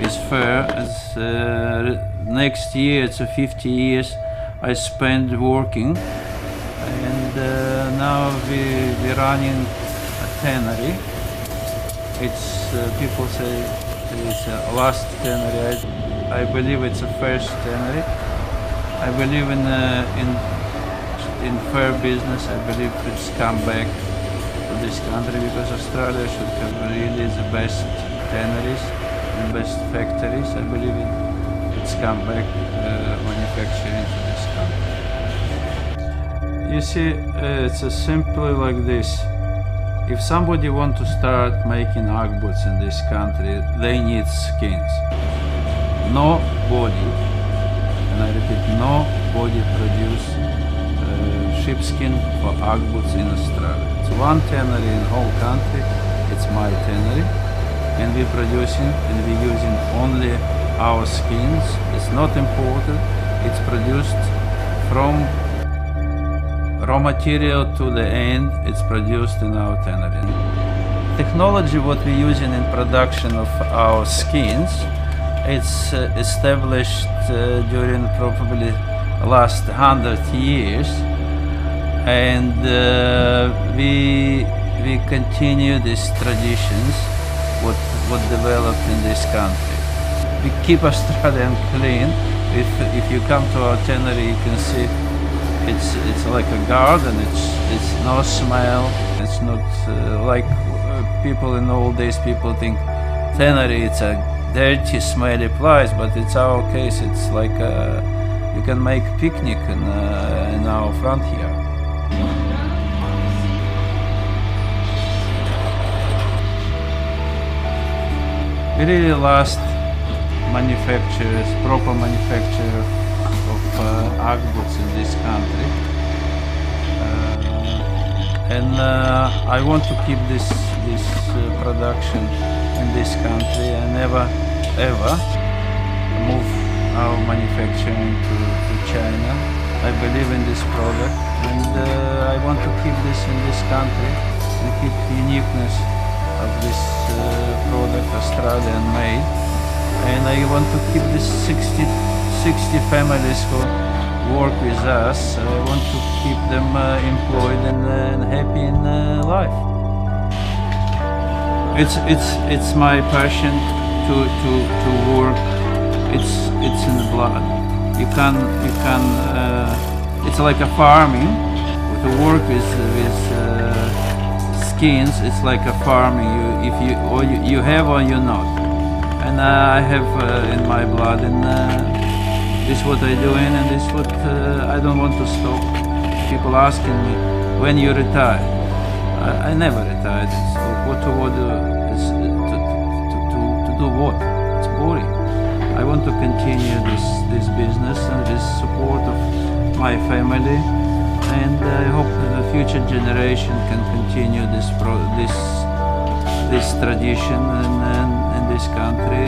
is fair. It's, next year it's 50 years I spent working, and now we're running a tannery. It's people say it's a last tannery. I believe it's a first tannery. I believe in fair business. I believe it's come back to this country because Australia should have really the best tanneries and best factories. I believe it's come back manufacturing to this country. You see, it's simply like this. If somebody wants to start making Ugg boots in this country, they need skins. Nobody, and I repeat, nobody produce sheepskin for Ugg boots in Australia. It's one tannery in whole country. It's my tannery, and we're producing and we're using only our skins. It's not imported. It's produced from raw material to the end. It's produced in our tannery. Technology what we're using in production of our skins, it's established during probably last 100 years, and we continue these traditions what developed in this country. We keep Australian clean. If you come to our tannery, you can see it's like a garden. It's no smell. It's not like people in old days. People think tannery it's a dirty, smelly place, but it's our case. It's like you can make picnic in our front here. We really lost manufacturers, proper manufacturer of Ugg boots in this country, and I want to keep this production in this country and never ever move our manufacturing to China. I believe in this product, and I want to keep this in this country and keep uniqueness of this product, Australian made. And I want to keep this 60 families who work with us. I want to keep them employed and happy in life. It's my passion to work. It's in the blood. You can it's like a farming. To work with skins, it's like a farming. You have or you not. And I have in my blood, and this is what I'm doing, and this is what I don't want to stop. People asking me when you retire. I never retired. What to do is to do what? It's boring. I want to continue this business and this support of my family, and I hope the future generation can continue this tradition in this country.